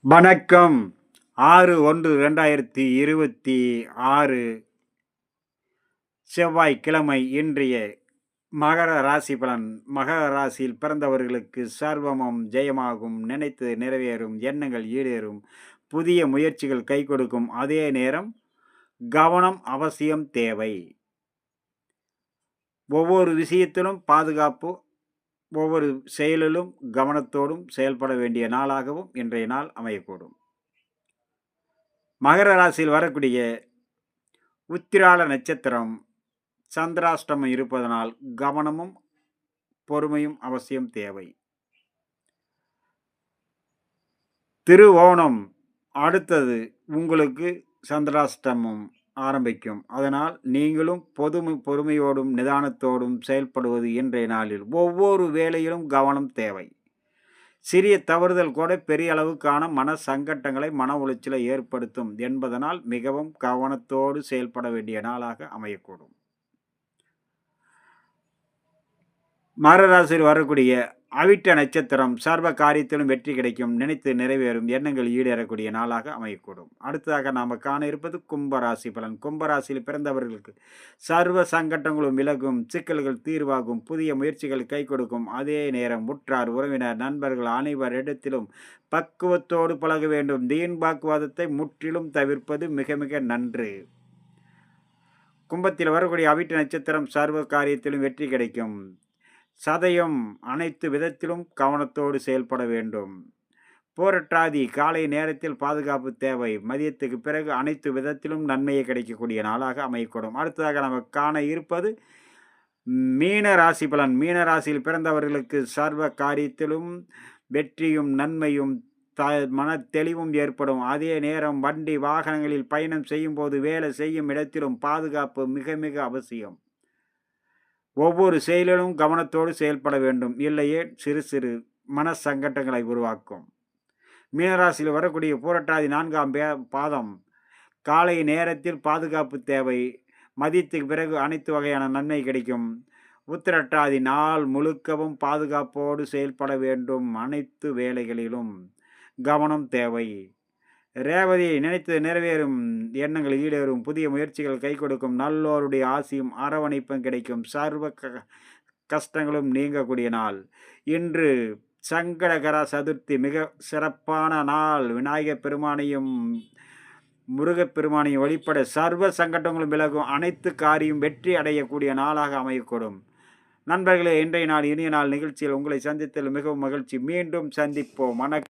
வணக்கம். 6/1/2026 செவ்வாய்க்கிழமை. இன்றைய மகர ராசி பலன். மகர ராசியில் பிறந்தவர்களுக்கு சர்வமும் ஜெயமாகும், நினைத்து நிறைவேறும், எண்ணங்கள் ஈடேறும், புதிய முயற்சிகள் கை கொடுக்கும். அதே நேரம் கவனம் அவசியம் தேவை. ஒவ்வொரு விஷயத்திலும் பாதுகாப்பு, ஒவ்வொரு செயலிலும் கவனத்தோடும் செயல்பட வேண்டிய நாளாகவும் இன்றைய நாள் அமையக்கூடும். மகர ராசியில் வரக்கூடிய உத்திராட நட்சத்திரம் சந்திராஷ்டமம் இருப்பதனால் கவனமும் பொறுமையும் அவசியம் தேவை. திருவோணம் அடுத்தது உங்களுக்கு சந்திராஷ்டமம் ஆரம்பிக்கும். அதனால் நீங்களும் பொறுமையோடும் நிதானத்தோடும் செயல்படுவது இன்றைய நாளில் ஒவ்வொரு வேளையிலும் கவனம் தேவை. சிறிய தவறுதல் கூட பெரிய அளவுக்கான மன சங்கட்டங்களை, மன உளைச்சலை ஏற்படுத்தும் என்பதனால் மிகவும் கவனத்தோடு செயல்பட வேண்டிய நாளாக அமையக்கூடும். மகர ராசியில் வரக்கூடிய அவிட்ட நட்சத்திரம் சர்வ காரியத்திலும் வெற்றி கிடைக்கும், நினைத்து நிறைவேறும், எண்ணங்கள் ஈடேறக்கூடிய நாளாக அமையக்கூடும். அடுத்ததாக நாம் காண இருப்பது கும்பராசி பலன். கும்பராசியில் பிறந்தவர்களுக்கு சர்வ சங்கட்டங்களும் விலகும், சிக்கல்கள் தீர்வாகும், புதிய முயற்சிகள் கை கொடுக்கும். அதே நேரம் உற்றார், உறவினர், நண்பர்கள் அனைவரிடத்திலும் பக்குவத்தோடு பழக வேண்டும். வீண் வாக்குவாதத்தை முற்றிலும் தவிர்ப்பது மிக மிக நன்று. கும்பத்தில் வரக்கூடிய அவிட்ட நட்சத்திரம் சர்வ காரியத்திலும் வெற்றி கிடைக்கும். சதயம் அனைத்து விதத்திலும் கவனத்தோடு செயல்பட வேண்டும். போராட்டாதி காலை நேரத்தில் பாதுகாப்பு தேவை. மதியத்துக்கு பிறகு அனைத்து விதத்திலும் நன்மையை கிடைக்கக்கூடிய நாளாக அமையக்கூடும். அடுத்ததாக நமக்கு காண இருப்பது மீன ராசி பலன். மீன ராசியில் பிறந்தவர்களுக்கு சர்வ காரியத்திலும் வெற்றியும் நன்மையும் மன தெளிவும் ஏற்படும். அதே நேரம் வண்டி வாகனங்களில் பயணம் செய்யும் போது, வேலை செய்யும் இடத்திலும் பாதுகாப்பு மிக மிக அவசியம். ஒவ்வொரு செயலிலும் கவனத்தோடு செயல்பட வேண்டும், இல்லையே சிறு சிறு மன சங்கட்டங்களை உருவாக்கும். மீனராசியில் வரக்கூடிய பூரட்டாதி 4ஆம் பாதம் காலை நேரத்தில் பாதுகாப்பு தேவை. மதியத்துக்கு பிறகு அனைத்து வகையான நன்மை கிடைக்கும். உத்திரட்டாதி நாள் முழுக்கவும் பாதுகாப்போடு செயல்பட வேண்டும். அனைத்து வேலைகளிலும் கவனம் தேவை. ரேவதி நினைத்து நிறைவேறும், எண்ணங்கள் ஈடேறும், புதிய முயற்சிகள் கை கொடுக்கும், நல்லோருடைய ஆசியும் அரவணைப்பும் கிடைக்கும், சர்வ கஷ்டங்களும் நீங்கக்கூடிய நாள். இன்று சங்கடகர சதுர்த்தி, மிக சிறப்பான நாள். விநாயகப் பெருமானையும் முருகப்பெருமானையும் வழிபட சர்வ சங்கடங்களும் விலகும், அனைத்து காரியம் வெற்றி அடையக்கூடிய நாளாக அமையக்கூடும். நண்பர்களே, இன்றைய நாள் இனிய நாள் நிகழ்ச்சியில் உங்களை சந்தித்ததில் மிகவும் மகிழ்ச்சி. மீண்டும் சந்திப்போம். வணக்கம்.